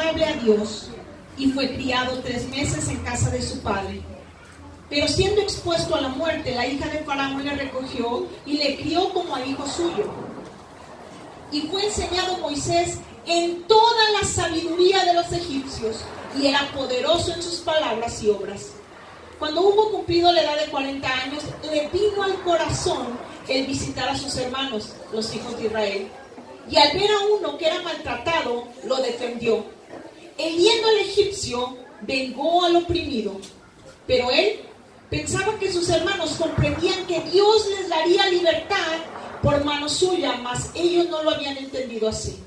agradable a Dios y fue criado 3 meses en casa de su padre. Pero siendo expuesto a la muerte, la hija de Faraón le recogió y le crió como a hijo suyo. Y fue enseñado Moisés en toda la sabiduría de los egipcios, y era poderoso en sus palabras y obras. Cuando hubo cumplido la edad de 40 años, le vino al corazón el visitar a sus hermanos, los hijos de Israel. Y al ver a uno que era maltratado, lo defendió. Él, yendo al egipcio, vengó al oprimido. Pero él pensaba que sus hermanos comprendían que Dios les daría libertad por mano suya, mas ellos no lo habían entendido así.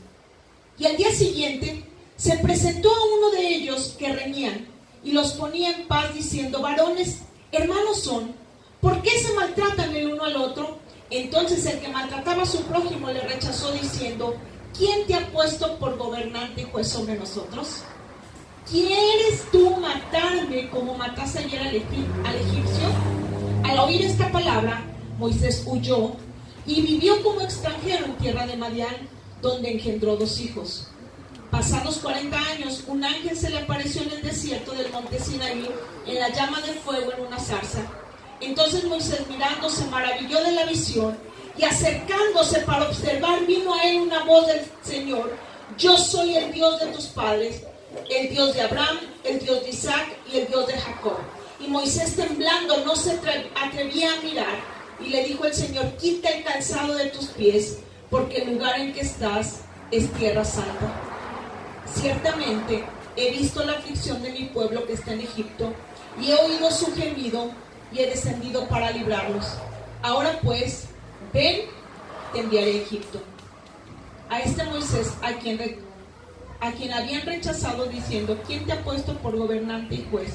Y al día siguiente se presentó a uno de ellos que reñían y los ponía en paz diciendo: varones, hermanos son, ¿por qué se maltratan el uno al otro? Entonces el que maltrataba a su prójimo le rechazó diciendo: ¿quién te ha puesto por gobernante y juez sobre nosotros? ¿Quieres tú matarme como mataste ayer al egipcio? Al oír esta palabra, Moisés huyó y vivió como extranjero en tierra de Madián, donde engendró 2 hijos. Pasados 40 años, un ángel se le apareció en el desierto del monte Sinaí, en la llama de fuego en una zarza. Entonces Moisés, mirando, se maravilló de la visión, y acercándose para observar, vino a él una voz del Señor: yo soy el Dios de tus padres, el Dios de Abraham, el Dios de Isaac y el Dios de Jacob. Y Moisés, temblando, no se atrevía a mirar, y le dijo el Señor: quita el calzado de tus pies, porque el lugar en que estás es tierra santa. Ciertamente he visto la aflicción de mi pueblo que está en Egipto, y he oído su gemido, y he descendido para librarlos. Ahora pues, ven, te enviaré a Egipto. A este Moisés, a quien habían rechazado diciendo: ¿quién te ha puesto por gobernante y juez?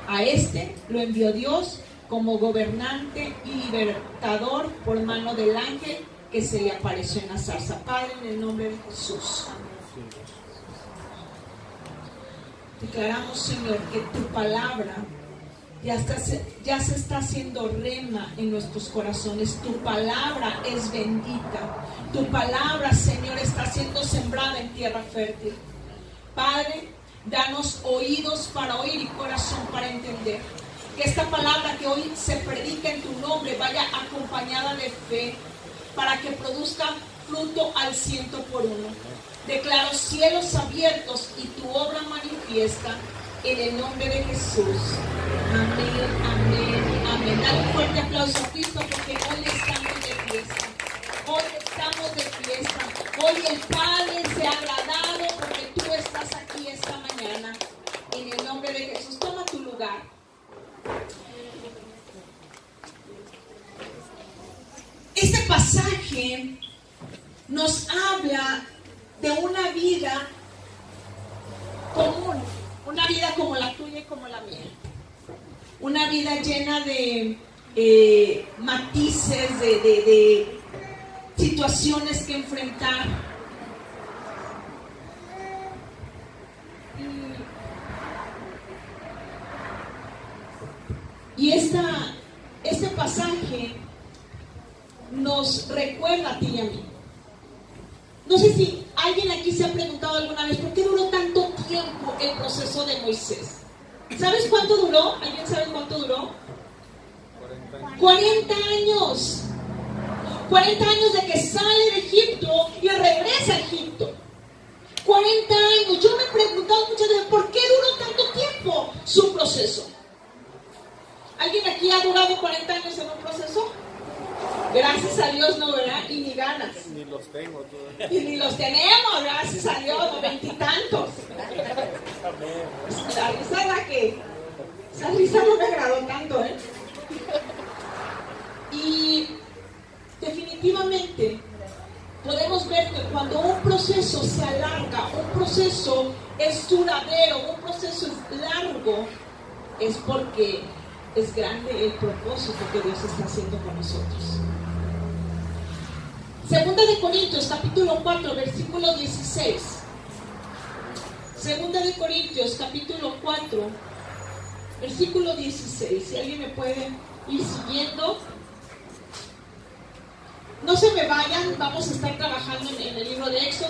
A este lo envió Dios como gobernante y libertador por mano del ángel que se le apareció en la zarza. Padre, en el nombre de Jesús, declaramos, Señor, que tu palabra ya se está haciendo rema en nuestros corazones. Tu palabra es bendita. Tu palabra, Señor, está siendo sembrada en tierra fértil. Padre, danos oídos para oír y corazón para entender. Que esta palabra que hoy se predica en tu nombre vaya acompañada de fe, para que produzca fruto al 100 por 1. Declaro cielos abiertos y tu obra manifiesta en el nombre de Jesús. Amén, amén, amén. Dale un fuerte aplauso a Cristo, porque hoy estamos de fiesta. Hoy estamos de fiesta. Hoy el Padre se ha agradado porque tú estás aquí esta mañana. En el nombre de Jesús, toma tu lugar. Este pasaje nos habla de una vida común, una vida como la tuya y como la mía, una vida llena de matices, de situaciones que enfrentar. Y este pasaje nos recuerda a ti y a mí. No sé si alguien aquí se ha preguntado alguna vez: ¿por qué duró tanto tiempo el proceso de Moisés? ¿Sabes cuánto duró? ¿Alguien sabe cuánto duró? 40 años. 40 años de que sale de Egipto y regresa a Egipto. 40 años. Yo me he preguntado muchas veces: ¿por qué duró tanto tiempo su proceso? ¿Alguien aquí ha durado 40 años en un proceso? Gracias a Dios, no, ¿verdad? Y ni ganas. Ni los tengo todavía. Y ni los tenemos, gracias a Dios, no, 20 y tantos. La risa era que... Esa risa no me agradó tanto, ¿eh? Y definitivamente podemos ver que cuando un proceso se alarga, un proceso es duradero, un proceso es largo, es porque es grande el propósito que Dios está haciendo con nosotros. Segunda de Corintios, capítulo 4, versículo 16. Segunda de Corintios, capítulo 4, versículo 16. Si alguien me puede ir siguiendo. No se me vayan, vamos a estar trabajando en el libro de Hechos,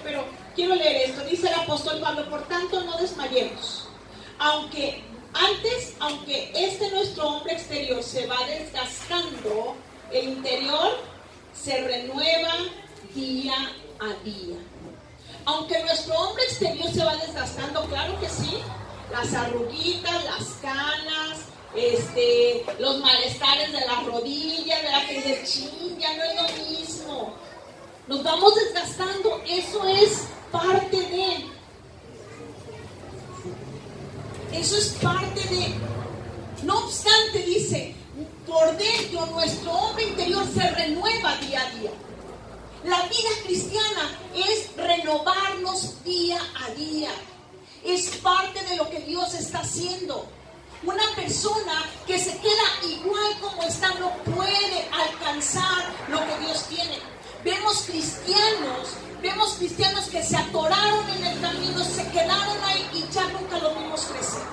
pero quiero leer esto. Dice el apóstol Pablo: por tanto no desmayemos. Aunque este nuestro hombre exterior se va desgastando, el interior se renueva día a día. Aunque nuestro hombre exterior se va desgastando, claro que sí, las arruguitas, las canas, los malestares de las rodillas, de la que se chinga, no es lo mismo. Nos vamos desgastando, eso es parte de. Eso es parte de. No obstante, dice, por dentro nuestro hombre interior se renueva día a día. La vida cristiana es renovarnos día a día. Es parte de lo que Dios está haciendo. Una persona que se queda igual como está no puede alcanzar lo que Dios tiene. Vemos cristianos que se atoraron en el camino, se quedaron ahí y ya nunca lo vimos crecer.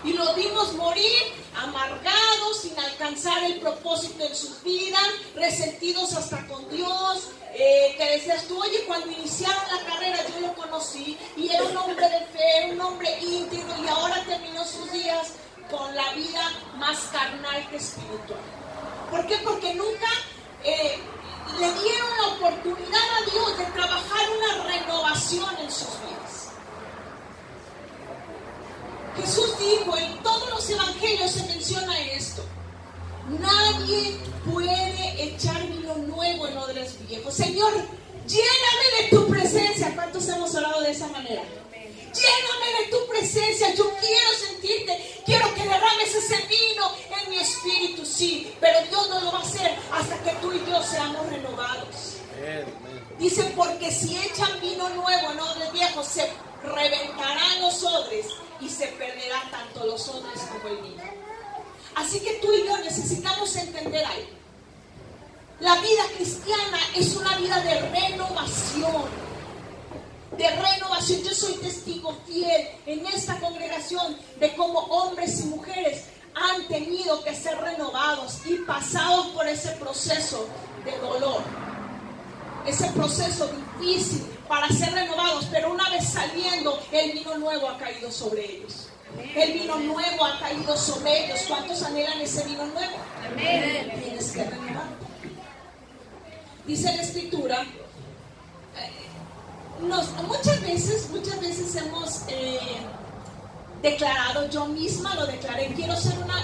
Y lo vimos morir amargados, sin alcanzar el propósito en sus vidas, resentidos hasta con Dios, que decías tú, oye, cuando iniciaron la carrera yo lo conocí y era un hombre de fe, un hombre íntegro, y ahora terminó sus días con la vida más carnal que espiritual. ¿Por qué? Porque nunca le dieron la oportunidad a Dios de trabajar una renovación en sus vidas. Jesús dijo, en todos los evangelios se menciona esto: nadie puede echar vino nuevo en odres viejos. Señor, lléname de tu presencia. ¿Cuántos hemos orado de esa manera? Lléname de tu presencia, yo quiero sentirte, quiero que derrames ese vino en mi espíritu, sí, pero Dios no lo va a hacer hasta que tú y yo seamos renovados. Dice, porque si echan vino nuevo en odres viejos, se reventarán los odres y se perderán tanto los odres como el vino. Así que tú y yo necesitamos entender algo. La vida cristiana es una vida de renovación. Yo soy testigo fiel en esta congregación de cómo hombres y mujeres han tenido que ser renovados y pasados por ese proceso de dolor, ese proceso difícil para ser renovados, pero una vez saliendo, el vino nuevo ha caído sobre ellos. El vino nuevo ha caído sobre ellos. ¿Cuántos anhelan ese vino nuevo? Amén. Tienes que renovar. Dice la Escritura, muchas veces hemos declarado, yo misma lo declaré, quiero ser una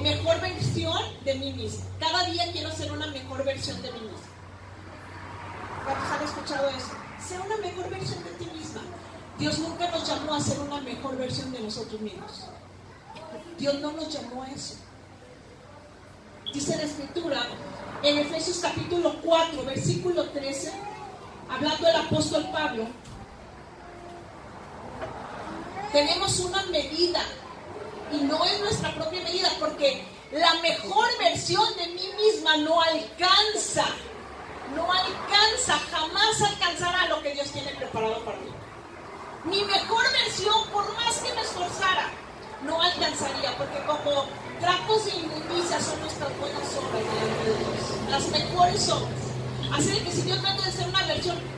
mejor versión de mí misma. Cada día quiero ser una mejor versión de mí misma. ¿Cuántos han escuchado eso? Ser una mejor versión de ti misma. Dios nunca nos llamó a ser una mejor versión de nosotros mismos. Dios no nos llamó a eso. Dice la Escritura en Efesios capítulo 4, versículo 13, hablando el apóstol Pablo, tenemos una medida y no es nuestra propia medida, porque la mejor versión de mí misma no alcanza, jamás alcanzará lo que Dios tiene preparado para mí. Mi mejor versión, por más que me esforzara, no alcanzaría, porque como trapos de inmundicia son nuestras buenas obras delante de Dios, las mejores obras. Así que si yo trato de ser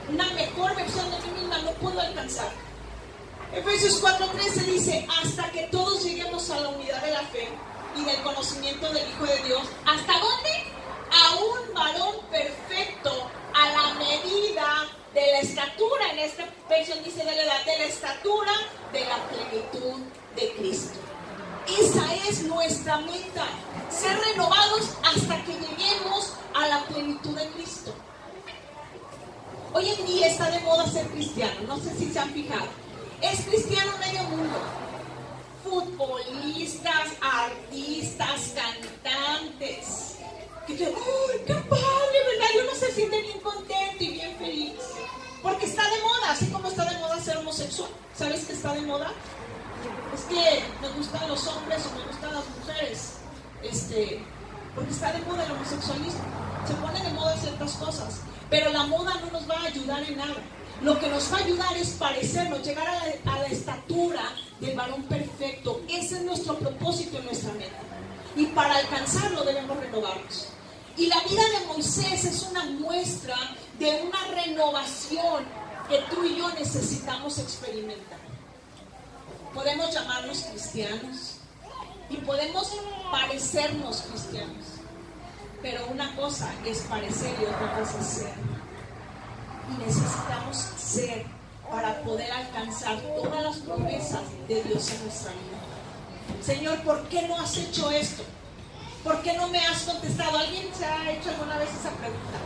una mejor versión de mí misma, no puedo alcanzar. Efesios 4:13 dice, hasta que todos lleguemos a la unidad de la fe y del conocimiento del Hijo de Dios. ¿Hasta dónde? A un varón perfecto, a la medida de la estatura, en esta versión dice de la edad, de la estatura de la plenitud de Cristo. Esa es nuestra meta, ser renovados hasta que lleguemos a la plenitud de Cristo. Hoy en día está de moda ser cristiano, no sé si se han fijado. Es cristiano medio mundo. Futbolistas, artistas, cantantes. Que te, ¡ay, qué padre!, ¿verdad? Y uno se siente bien contento y bien feliz. Porque está de moda, así como está de moda ser homosexual. ¿Sabes qué está de moda? Es que me gustan los hombres o me gustan las mujeres. Porque está de moda el homosexualismo. Se pone de moda ciertas cosas. Pero la moda no nos va a ayudar en nada. Lo que nos va a ayudar es parecernos, llegar a la estatura del varón perfecto. Ese es nuestro propósito y nuestra meta. Y para alcanzarlo debemos renovarnos. Y la vida de Moisés es una muestra de una renovación que tú y yo necesitamos experimentar. Podemos llamarnos cristianos y podemos parecernos cristianos, pero una cosa es parecer y otra cosa es ser. Y necesitamos ser para poder alcanzar todas las promesas de Dios en nuestra vida. Señor, ¿por qué no has hecho esto? ¿Por qué no me has contestado? ¿Alguien se ha hecho alguna vez esa pregunta?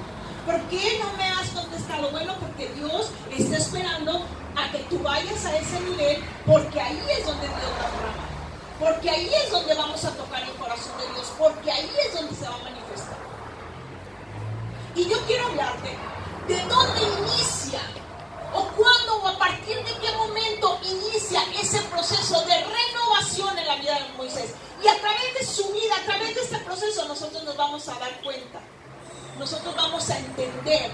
¿Por qué no me has contestado? Bueno, porque Dios está esperando a que tú vayas a ese nivel, porque ahí es donde Dios va a trabajar, porque ahí es donde vamos a tocar el corazón de Dios, porque ahí es donde se va a manifestar. Y yo quiero hablarte de dónde inicia, o cuándo, o a partir de qué momento inicia ese proceso de renovación en la vida de Moisés. Y a través de su vida, a través de este proceso, nosotros nos vamos a dar cuenta. Nosotros vamos a entender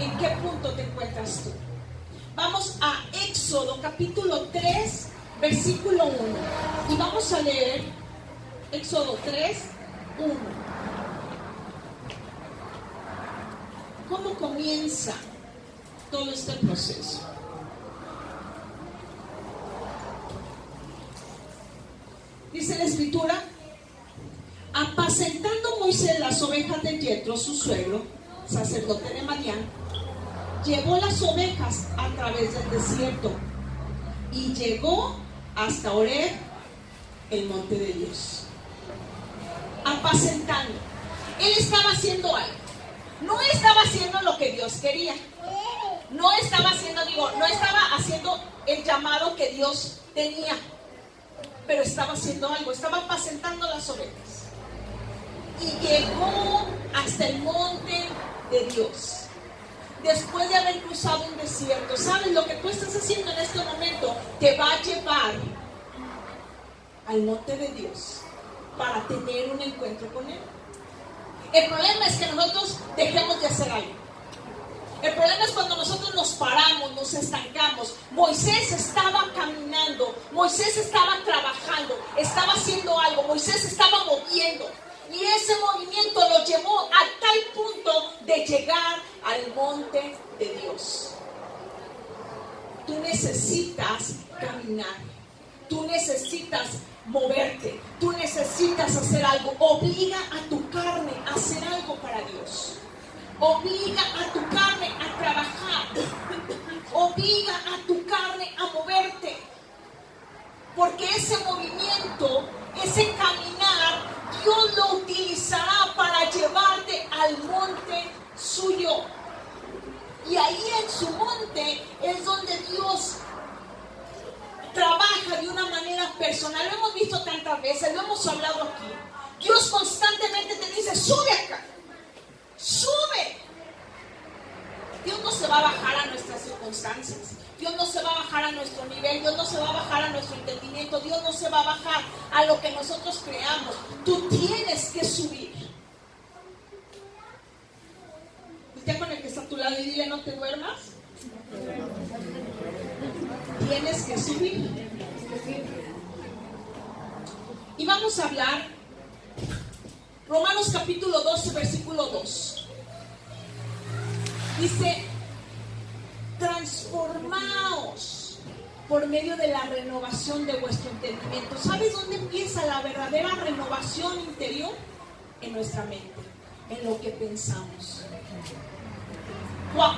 en qué punto te encuentras tú. Vamos a Éxodo capítulo 3, versículo 1. Y vamos a leer Éxodo 3, 1. ¿Cómo comienza todo este proceso? Dice la escritura: apacentando Moisés las ovejas de Yetro, su suegro, sacerdote de Madián, llevó las ovejas a través del desierto y llegó hasta Horeb, el monte de Dios. Apacentando. Él estaba haciendo algo. No estaba haciendo lo que Dios quería. No estaba haciendo el llamado que Dios tenía. Pero estaba haciendo algo. Estaba apacentando las ovejas. Y llegó hasta el monte de Dios. Después de haber cruzado un desierto, ¿sabes? Lo que tú estás haciendo en este momento te va a llevar al monte de Dios para tener un encuentro con Él. El problema es que nosotros dejemos de hacer algo. El problema es cuando nosotros nos paramos, nos estancamos. Moisés estaba caminando, Moisés estaba trabajando, estaba haciendo algo, Moisés estaba moviendo. Y ese movimiento lo llevó a tal punto de llegar al monte de Dios. Tú necesitas caminar, tú necesitas moverte, tú necesitas hacer algo. Obliga a tu carne a hacer algo para Dios. Obliga a tu carne a trabajar. Obliga a tu carne a moverte. Porque ese movimiento, ese caminar, Dios lo utilizará para llevarte al monte suyo. Y ahí en su monte es donde Dios trabaja de una manera personal. Lo hemos visto tantas veces, lo hemos hablado aquí. Dios constantemente te dice: sube acá, sube. Dios no se va a bajar a nuestras circunstancias. Dios no se va a bajar a nuestro nivel. Dios no se va a bajar a nuestro entendimiento. Dios no se va a bajar a lo que nosotros creamos. Tú tienes que subir. Voltea con el que está a tu lado y dile: no te duermas. Tienes que subir. Y vamos a hablar Romanos capítulo 12, versículo 2. Dice: transformaos por medio de la renovación de vuestro entendimiento. ¿Sabes dónde empieza la verdadera renovación interior? En nuestra mente, en lo que pensamos.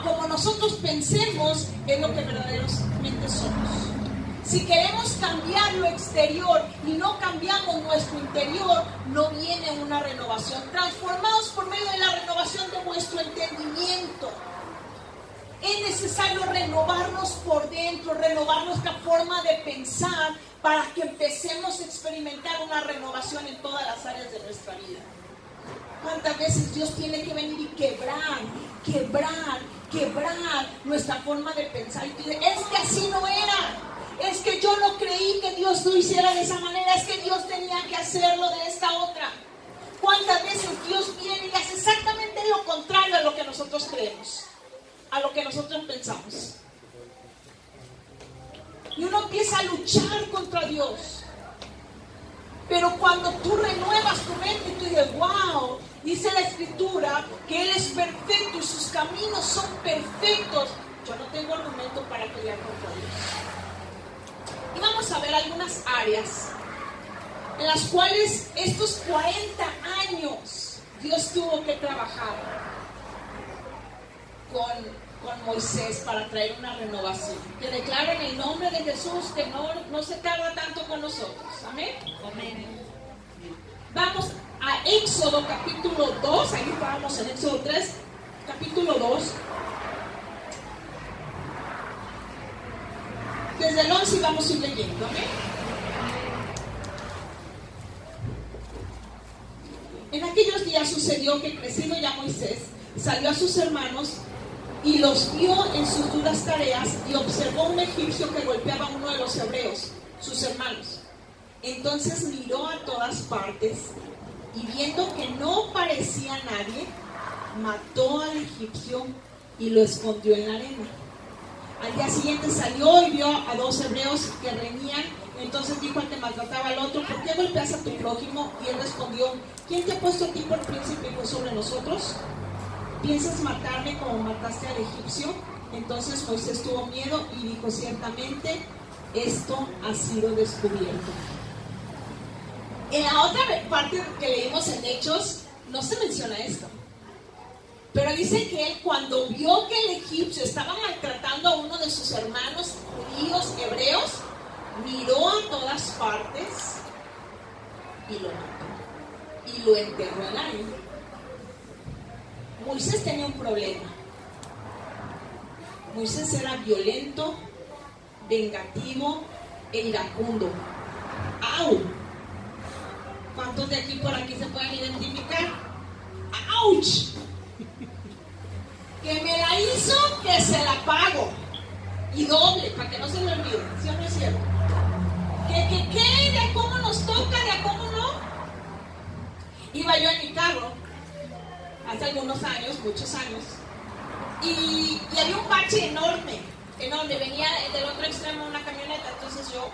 Como nosotros pensemos, es lo que verdaderamente somos. Si queremos cambiar lo exterior y no cambiamos nuestro interior, no viene una renovación. Transformaos por medio de la renovación de vuestro entendimiento. Es necesario renovarnos por dentro, renovar nuestra forma de pensar para que empecemos a experimentar una renovación en todas las áreas de nuestra vida. ¿Cuántas veces Dios tiene que venir y quebrar nuestra forma de pensar? Y tú dices: es que así no era. Es que yo no creí que Dios lo hiciera de esa manera. Es que Dios tenía que hacerlo de esta otra. ¿Cuántas veces Dios viene y hace exactamente lo contrario a lo que nosotros creemos, a lo que nosotros pensamos? Y uno empieza a luchar contra Dios. Pero cuando tú renuevas tu mente y tú dices: wow, dice la escritura que Él es perfecto y sus caminos son perfectos, Yo no tengo argumento para pelear contra Dios. Y vamos a ver algunas áreas en las cuales estos 40 años Dios tuvo que trabajar con Moisés para traer una renovación. Que declaren el nombre de Jesús, que no se tarda tanto con nosotros. Amén. Amén. Vamos a Éxodo capítulo 2, ahí estábamos en Éxodo 3, capítulo 2. Desde el 11 vamos a ir leyendo, amén. En aquellos días sucedió que, crecido ya Moisés, salió a sus hermanos y los vio en sus duras tareas, y observó un egipcio que golpeaba a uno de los hebreos, sus hermanos. Entonces miró a todas partes, y viendo que no parecía nadie, mató al egipcio y lo escondió en la arena. Al día siguiente salió y vio a dos hebreos que reñían. Entonces dijo al que maltrataba al otro: ¿por qué golpeas a tu prójimo? Y él respondió: ¿quién te ha puesto a ti por príncipe y juez sobre nosotros? ¿Piensas matarme como mataste al egipcio? Entonces Moisés tuvo miedo y dijo: ciertamente esto ha sido descubierto. En la otra parte que leímos en Hechos no se menciona esto, pero dice que él, cuando vio que el egipcio estaba maltratando a uno de sus hermanos judíos, hebreos, miró a todas partes y lo mató y lo enterró en la arena. Moisés tenía un problema. Moisés era violento, vengativo e iracundo. ¡Au! ¿Cuántos de aquí por aquí se pueden identificar? ¡Auch! Que me la hizo, que se la pago. Y doble, para que no se me olvide. ¿Sí o no es cierto? Que de a cómo nos toca, de a cómo no. Iba yo en mi carro hace algunos años, muchos años, y había un bache enorme, venía del otro extremo una camioneta. Entonces yo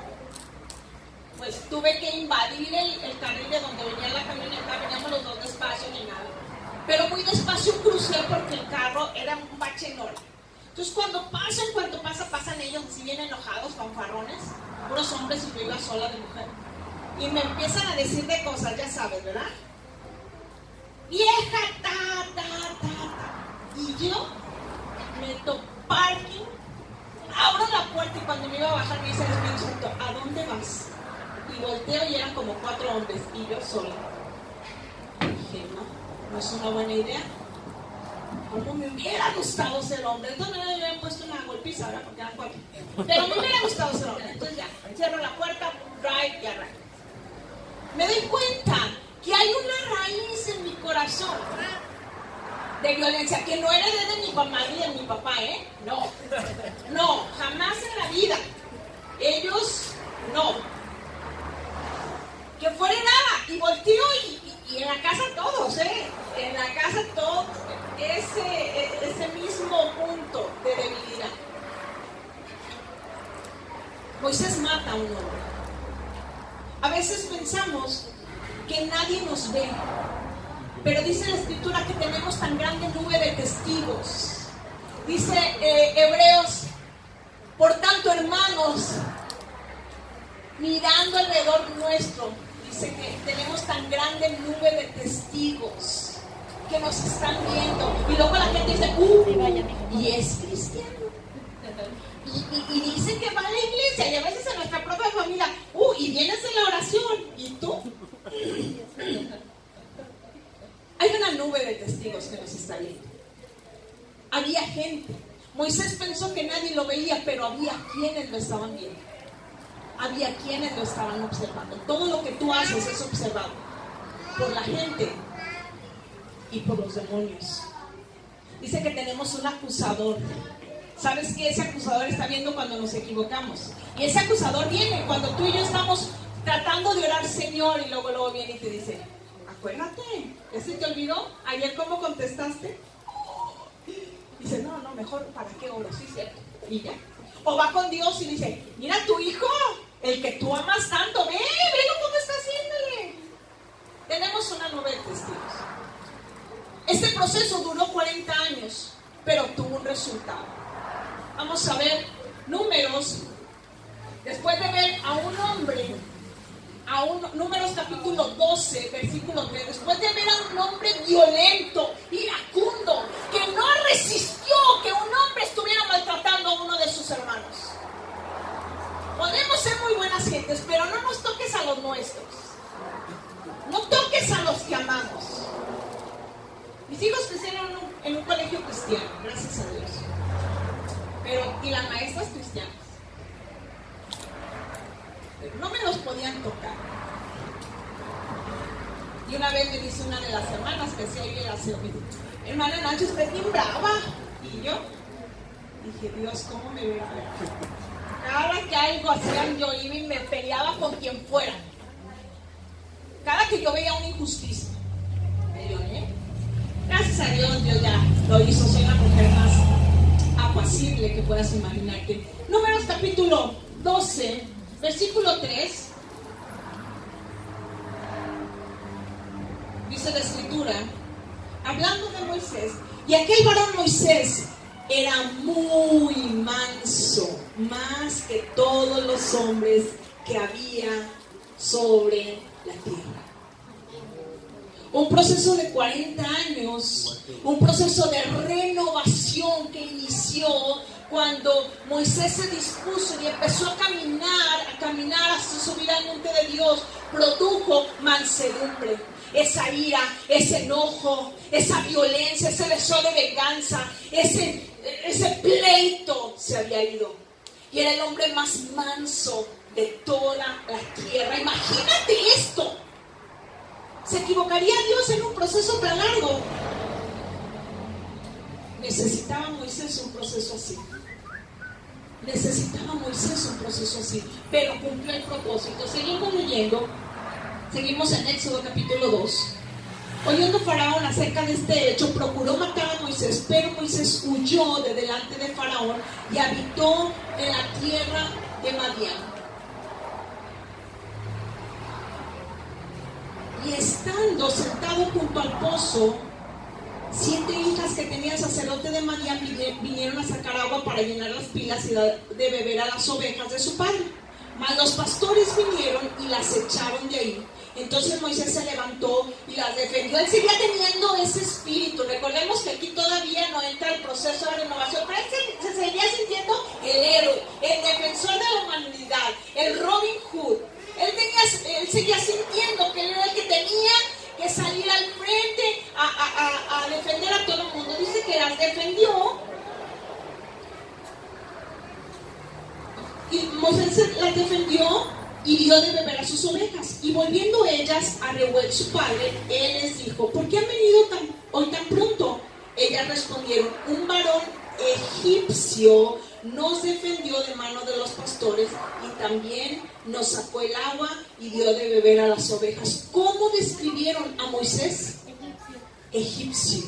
pues tuve que invadir el carril de donde venía la camioneta. Veníamos los dos despacio ni nada, pero muy despacio crucé porque el carro era un bache enorme. Entonces cuando pasan ellos así bien enojados, fanfarrones, puros hombres, y yo iba sola de mujer, y me empiezan a decir de cosas, ya sabes, ¿verdad? Vieja, y yo meto parking, abro la puerta, y cuando me iba a bajar me dice el Espíritu Santo: ¿a dónde vas? Y volteo y eran como 4 hombres y yo sola. Y dije: no es una buena idea. Como me hubiera gustado ser hombre. Entonces me habían puesto una golpiza ahora porque eran 4, pero me hubiera gustado ser hombre. Entonces ya, cierro la puerta, drive y arranco. Me doy cuenta que hay una raíz en mi corazón de violencia que no heredé de mi mamá ni de mi papá, no, jamás en la vida. Ellos no, que fuera nada. Y volteo y en la casa todos, en la casa todos, ese mismo punto de debilidad. Moisés mata a un hombre. A veces pensamos que nadie nos ve, pero dice la Escritura que tenemos tan grande nube de testigos. Dice Hebreos: por tanto, hermanos, mirando alrededor nuestro, dice que tenemos tan grande nube de testigos que nos están viendo. Y luego la gente dice: y es cristiano. Y dice que va a la iglesia, y a veces en nuestra propia familia, y vienes en la oración, ¿y tú? Hay una nube de testigos que nos está viendo. Había gente. Moisés pensó que nadie lo veía, pero había quienes lo estaban viendo. Había quienes lo estaban observando. Todo lo que tú haces es observado por la gente y por los demonios. Dice que tenemos un acusador. ¿Sabes qué? Ese acusador está viendo cuando nos equivocamos. Y ese acusador viene cuando tú y yo estamos tratando de orar: Señor, y luego viene y te dice: acuérdate, ¿ya se te olvidó? ¿Ayer cómo contestaste? Dice: no, mejor, ¿para qué oro? Sí, cierto. Y ya. O va con Dios y dice: mira tu hijo, el que tú amas tanto, velo cómo está haciéndole. Tenemos una nube de testigos. Este proceso duró 40 años, pero tuvo un resultado. Vamos a ver Números, después de ver a un hombre, Números capítulo 12, versículo 3, después de ver a un hombre violento, iracundo, que no resistió que un hombre estuviera maltratando a uno de sus hermanos. Podemos ser muy buenas gentes, pero no nos toques a los nuestros. No toques a los que amamos. Mis hijos crecieron en un colegio cristiano, gracias a Dios. Y las maestras cristianas. Pero no me los podían tocar. Y una vez me dice una de las hermanas que hacía yo el aseo, me dice: hermana Nacho, usted es bien brava. Y yo dije: Dios, ¿cómo me verá? Cada que algo hacían, yo iba y me peleaba con quien fuera. Cada que yo veía una injusticia, me lloré. Gracias a Dios, Dios ya lo hizo. Soy la mujer más apacible que puedas imaginarte. Números capítulo 12, versículo 3. Dice la escritura, hablando de Moisés: y aquel varón Moisés era muy manso, más que todos los hombres que había sobre la tierra. Un proceso de 40 años, un proceso de renovación que inició cuando Moisés se dispuso y empezó a caminar hasta subir al monte de Dios, produjo mansedumbre. Esa ira, ese enojo, esa violencia, ese deseo de venganza, ese pleito se había ido. Y era el hombre más manso de toda la tierra. Imagínate esto. ¿Se equivocaría Dios en un proceso tan largo? Necesitaba Moisés un proceso así. Necesitaba Moisés un proceso así. Pero cumplió el propósito. Seguimos leyendo. Seguimos en Éxodo capítulo 2. Oyendo Faraón acerca de este hecho, procuró matar a Moisés, pero Moisés huyó de delante de Faraón y habitó en la tierra de Madián. Y estando sentado junto al pozo, 7 hijas que tenía el sacerdote de Madián vinieron a sacar agua para llenar las pilas y de beber a las ovejas de su padre. Mas los pastores vinieron y las echaron de ahí. Entonces Moisés se levantó y las defendió. Él seguía teniendo ese espíritu. Recordemos que aquí todavía no entra el proceso de renovación, pero él se seguía sintiendo el héroe, el defensor de la humanidad, el Robin Hood. Él seguía sintiendo que él era el que tenía que salir al frente a defender a todo el mundo. Dice que las defendió. Y Moisés las defendió y dio de beber a sus ovejas. Y volviendo ellas a Reuel su padre, él les dijo: ¿por qué han venido hoy tan pronto? Ellas respondieron: un varón egipcio nos defendió de mano de los pastores y también nos sacó el agua y dio de beber a las ovejas. ¿Cómo describieron a Moisés? Egipcio.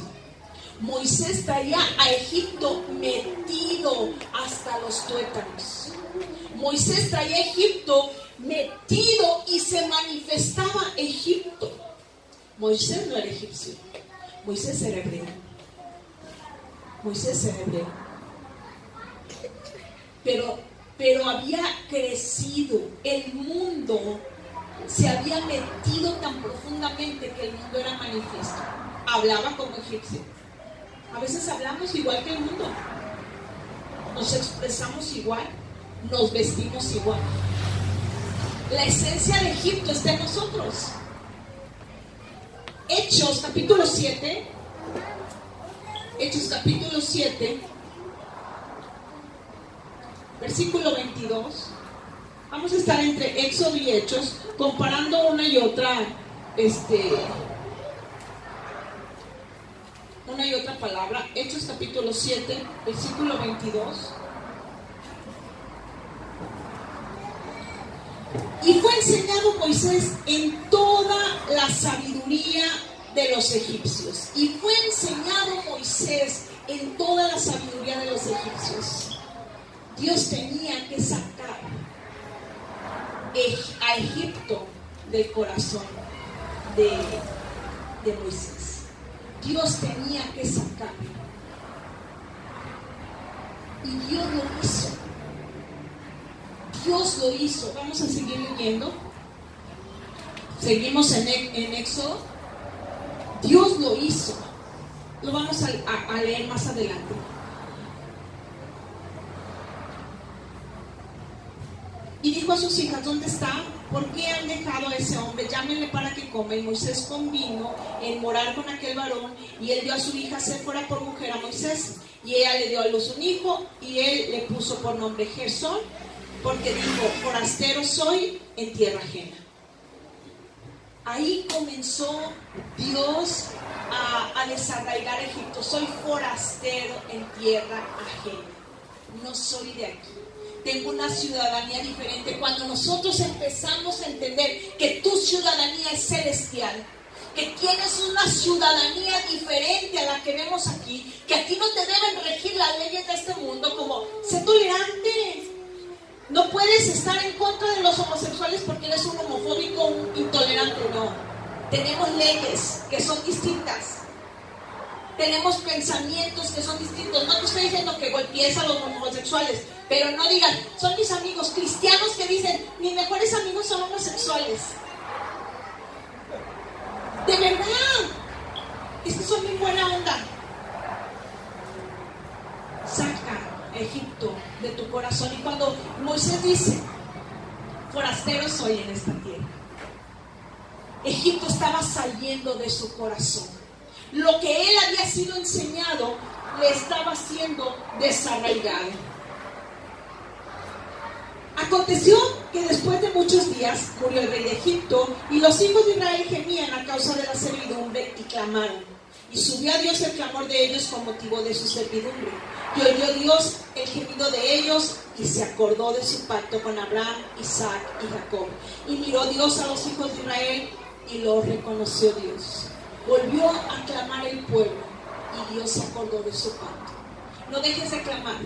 Moisés traía a Egipto metido hasta los tuétanos. Moisés traía a Egipto metido y se manifestaba Egipto. Moisés no era egipcio, Moisés era hebreo. Moisés era hebreo. Pero había crecido, el mundo se había metido tan profundamente que el mundo era manifiesto. Hablaba como egipcio. A veces hablamos igual que el mundo, nos expresamos igual, nos vestimos igual. La esencia de Egipto está en nosotros. Hechos capítulo 7. Hechos capítulo 7, versículo 22. Vamos a estar entre Éxodo y Hechos, comparando una y otra palabra. Hechos capítulo 7, versículo 22. Y fue enseñado Moisés en toda la sabiduría de los egipcios. Y fue enseñado Moisés en toda la sabiduría de los egipcios. Dios tenía que sacar a Egipto del corazón de Moisés. Dios tenía que sacar. Y Dios lo hizo. Dios lo hizo. Vamos a seguir leyendo. Seguimos en Éxodo. Dios lo hizo. Lo vamos a leer más adelante. Y dijo a sus hijas: ¿dónde está? ¿Por qué han dejado a ese hombre? Llámenle para que coma. Y Moisés convino en morar con aquel varón, y él dio a su hija Séfora por mujer a Moisés. Y ella le dio a luz un hijo, y él le puso por nombre Gersón, porque dijo: forastero soy en tierra ajena. Ahí comenzó Dios a desarraigar Egipto. Soy forastero en tierra ajena. No soy de aquí. Tengo una ciudadanía diferente. Cuando nosotros empezamos a entender que tu ciudadanía es celestial, que tienes una ciudadanía diferente a la que vemos aquí, que aquí no te deben regir las leyes de este mundo, como sé tolerante. No puedes estar en contra de los homosexuales porque eres un homofóbico, un intolerante. No. Tenemos leyes que son distintas. Tenemos pensamientos que son distintos. No te estoy diciendo que golpees a los homosexuales, pero no digas: son mis amigos. Cristianos que dicen: mis mejores amigos son homosexuales. De verdad, es que son muy buena onda. Saca a Egipto de tu corazón. Y cuando Moisés dice: forastero soy en esta tierra, Egipto estaba saliendo de su corazón. Lo que él había sido enseñado le estaba siendo desarraigado. Aconteció que después de muchos días murió el rey de Egipto, y los hijos de Israel gemían a causa de la servidumbre y clamaron. Y subió a Dios el clamor de ellos con motivo de su servidumbre. Y oyó Dios el gemido de ellos, y se acordó de su pacto con Abraham, Isaac y Jacob. Y miró Dios a los hijos de Israel, y lo reconoció Dios. Volvió a clamar el pueblo, y Dios se acordó de su pacto. No dejes de clamar.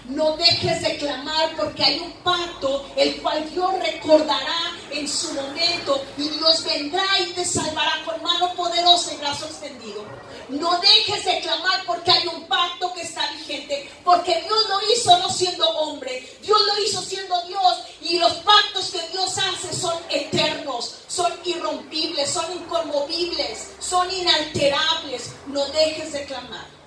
No dejes de clamar, porque hay un pacto el cual Dios recordará en su momento, y Dios vendrá y te salvará con mano poderosa y brazo extendido. No dejes de clamar, porque hay un pacto que está vigente, porque Dios lo hizo no siendo hombre, Dios lo hizo siendo Dios, y los pactos que Dios hace son eternos, son irrompibles, son inconmovibles, son inalterables. No dejes de clamar.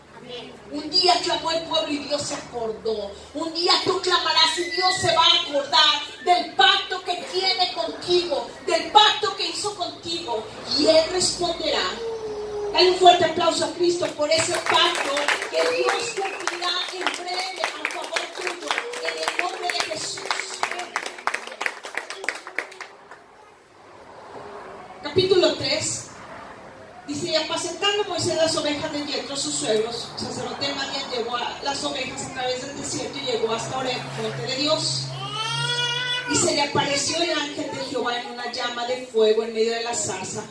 Un día clamó el pueblo y Dios se acordó. Un día tú clamarás y Dios se va a acordar del pacto que tiene contigo, del pacto que hizo contigo, y Él responderá. Dale un fuerte aplauso a Cristo por ese pacto que Dios cumplirá en breve a favor tuyo, en el nombre de Jesús. Capítulo 3. Dice: y apacentando Moisés las ovejas de Yetro, sus suegros, sacerdote Madián, llevó a las ovejas a través del desierto y llegó hasta Oreb, monte de Dios. Y se le apareció el ángel de Jehová en una llama de fuego en medio de la zarza.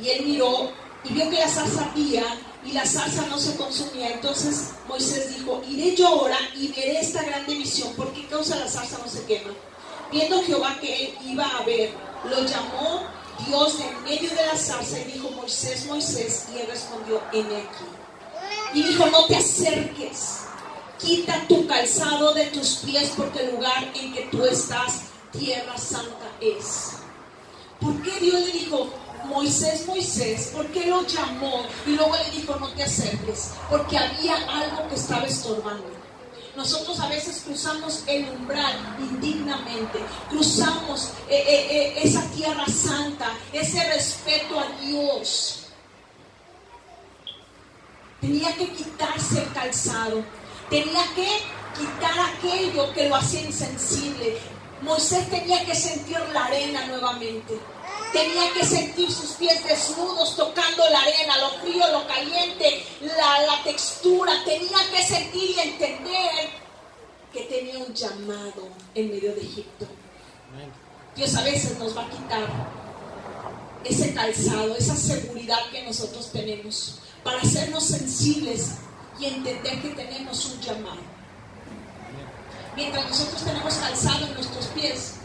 Y él miró y vio que la zarza ardía y la zarza no se consumía. Entonces Moisés dijo: iré yo ahora y veré esta grande visión. ¿Por qué causa la zarza no se quema? Viendo Jehová que él iba a ver, lo llamó Dios de en medio de la zarza y dijo: Moisés, Moisés. Y él respondió: heme aquí. Y dijo: no te acerques, quita tu calzado de tus pies, porque el lugar en que tú estás, tierra santa es. ¿Por qué Dios le dijo: Moisés, Moisés? ¿Por qué lo llamó? Y luego le dijo: no te acerques, porque había algo que estaba estorbando. Nosotros a veces cruzamos el umbral indignamente, cruzamos esa tierra santa, ese respeto a Dios. Tenía que quitarse el calzado, tenía que quitar aquello que lo hacía insensible. Moisés tenía que sentir la arena nuevamente. Tenía que sentir sus pies desnudos tocando la arena, lo frío, lo caliente, la textura. Tenía que sentir y entender que tenía un llamado en medio de Egipto. Dios a veces nos va a quitar ese calzado, esa seguridad que nosotros tenemos, para hacernos sensibles y entender que tenemos un llamado. Mientras nosotros tenemos calzado en nuestros pies,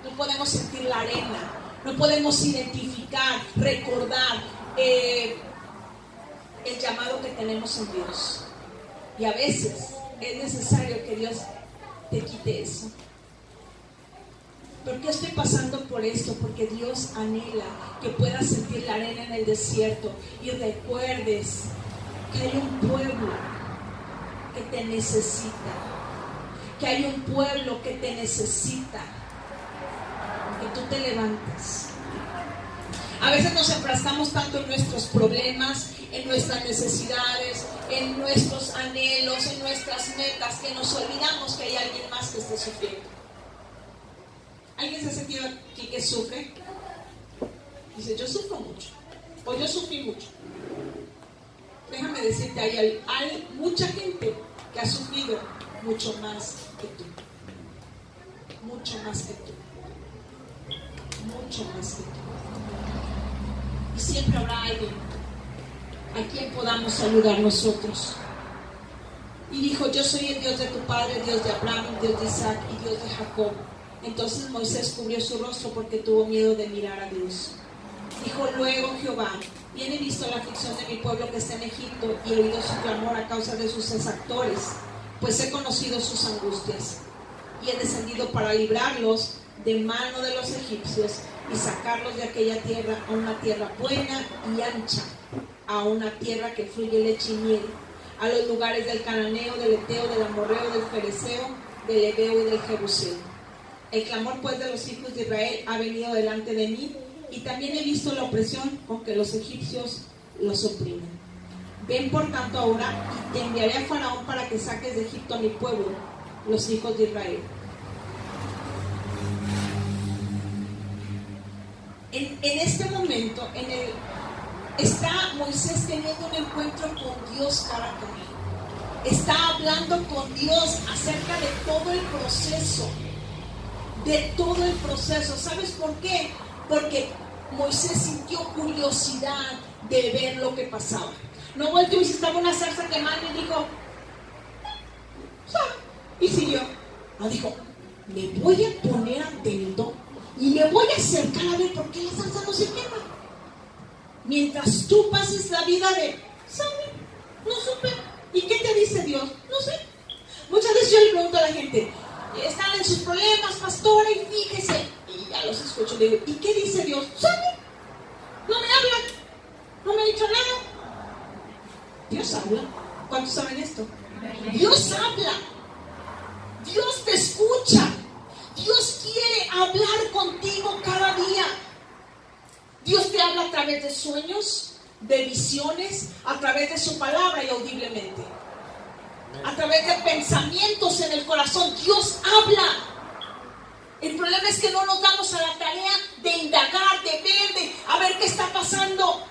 no podemos sentir la arena. No podemos identificar, recordar el llamado que tenemos en Dios. Y a veces es necesario que Dios te quite eso. ¿Por qué estoy pasando por esto? Porque Dios anhela que puedas sentir la arena en el desierto y recuerdes que hay un pueblo que te necesita, que hay un pueblo que te necesita, que tú te levantes. A veces nos enfrascamos tanto en nuestros problemas, en nuestras necesidades, en nuestros anhelos, en nuestras metas, que nos olvidamos que hay alguien más que esté sufriendo. ¿Alguien se ha sentido aquí que sufre? Dice, yo sufro mucho, o yo sufrí mucho. Déjame decirte, hay mucha gente que ha sufrido mucho más que tú. Mucho más que tú. Mucho más que tú. Y siempre habrá alguien a quien podamos saludar nosotros. Y dijo, yo soy el Dios de tu padre, Dios de Abraham, Dios de Isaac y Dios de Jacob. Entonces Moisés cubrió su rostro porque tuvo miedo de mirar a Dios. Dijo luego Jehová, bien he visto la aflicción de mi pueblo que está en Egipto y he oído su clamor a causa de sus exactores, pues he conocido sus angustias. Y he descendido para librarlos de mano de los egipcios y sacarlos de aquella tierra a una tierra buena y ancha, a una tierra que fluye leche y miel, a los lugares del cananeo, del eteo, del amorreo, del fereceo, del heveo y del jebuseo. El clamor pues de los hijos de Israel ha venido delante de mí, y también he visto la opresión con que los egipcios los oprimen. Ven por tanto ahora, y te enviaré a Faraón para que saques de Egipto a mi pueblo, los hijos de Israel. En este momento, está Moisés teniendo un encuentro con Dios cara a cara. Está hablando con Dios acerca de todo el proceso. De todo el proceso. ¿Sabes por qué? Porque Moisés sintió curiosidad de ver lo que pasaba. No volteó y estaba una zarza quemando y dijo, y siguió. No, dijo, me voy a poner atento y me voy a acercar a ver por qué la zarza no se quema. Mientras tú pases la vida de, ¿sabe? No supe. ¿Y qué te dice Dios? No sé. Muchas veces yo le pregunto a la gente, están en sus problemas, pastora, y fíjese, y ya los escucho, le digo, ¿y qué dice Dios? ¿Sabe? No me hablan, no me ha dicho nada. Dios habla. ¿Cuántos saben esto? Dios habla. Dios te escucha. Dios quiere hablar contigo cada día. Dios te habla a través de sueños, de visiones, a través de su palabra y audiblemente. A través de pensamientos en el corazón, Dios habla. El problema es que no nos damos a la tarea de indagar, de ver, a ver qué está pasando.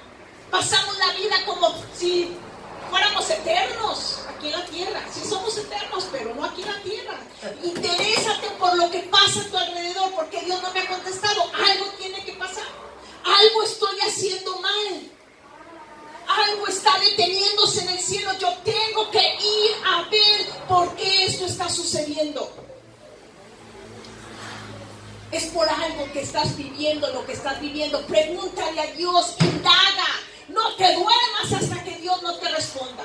Pasamos la vida como si fuéramos eternos aquí en la tierra. Sí somos eternos, pero no aquí en la tierra. Interésate por lo que pasa a tu alrededor, porque Dios no me ha contestado. Algo tiene que pasar. Algo estoy haciendo mal. Algo está deteniéndose en el cielo. Yo tengo que ir a ver por qué esto está sucediendo. Es por algo que estás viviendo lo que estás viviendo. Pregúntale a Dios, indaga. No te duermas hasta que Dios no te responda.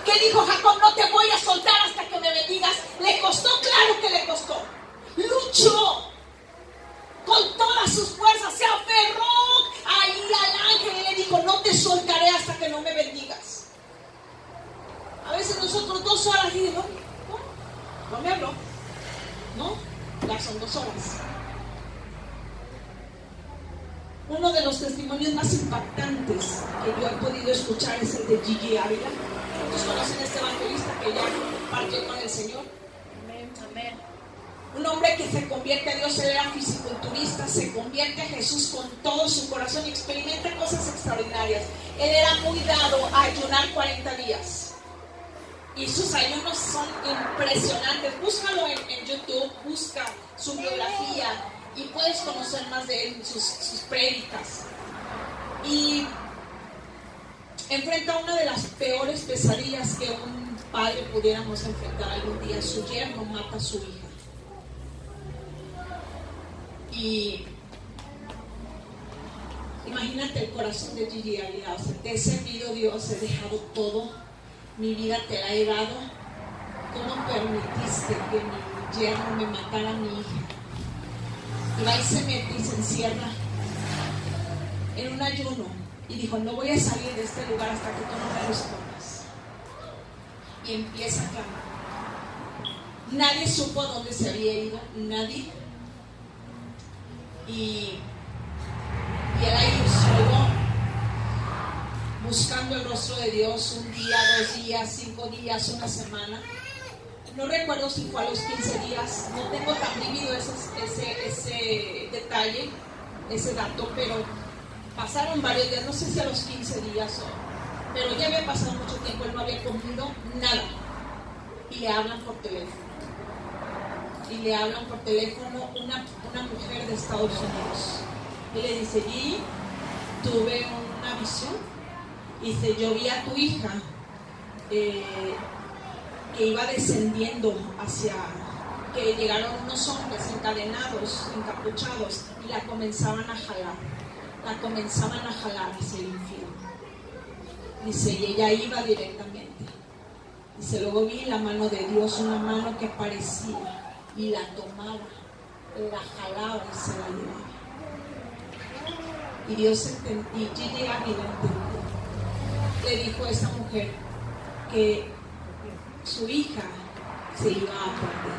¿Qué dijo Jacob? No te voy a soltar hasta que me bendigas. ¿Le costó? Claro que le costó. Luchó con todas sus fuerzas, se aferró ahí al ángel y le dijo, no te soltaré hasta que no me bendigas. A veces nosotros 2 horas y digo, no me habló. No, ya son 2 horas. Uno de los testimonios más impactantes que yo he podido escuchar es el de Gigi Ávila. ¿Todos conocen a este evangelista que ya partió con el Señor? Amén, amén. Un hombre que se convierte a Dios, él era fisiculturista, se convierte a Jesús con todo su corazón y experimenta cosas extraordinarias. Él era muy dado a ayunar 40 días. Y sus ayunos son impresionantes. Búscalo en YouTube, busca su biografía y puedes conocer más de él, sus prédicas. Y enfrenta una de las peores pesadillas que un padre pudiéramos enfrentar algún día. Su yerno mata a su hija. Y imagínate el corazón de Gigi Ávila. O sea, te he servido, Dios, he dejado todo, mi vida te la he dado, ¿cómo permitiste que mi yerno me matara a mi hija? Y va y se mete y se encierra en un ayuno y dijo, no voy a salir de este lugar hasta que tú no me respondas. Y empieza a clamar. Nadie supo a dónde se había ido, nadie. Y él ahí solo, buscando el rostro de Dios, un día, 2 días, 5 días, una semana. No recuerdo si fue a los 15 días, no tengo tan vívido ese detalle, ese dato, pero pasaron varios días, no sé si a los 15 días pero ya había pasado mucho tiempo, él no había comido nada. Y le hablan por teléfono. Y le hablan por teléfono una mujer de Estados Unidos. Y le dice, Gigi, tuve una visión. Y dice, yo vi a tu hija que iba descendiendo que llegaron unos hombres encadenados, encapuchados, y la comenzaban a jalar hacia el infierno. Dice, y ella iba directamente. Dice, luego vi la mano de Dios, una mano que aparecía, y la tomaba, la jalaba y se la llevaba. Y Dios entendió, y Gigi Ávila entendió. Le dijo a esa mujer que su hija se iba a perder,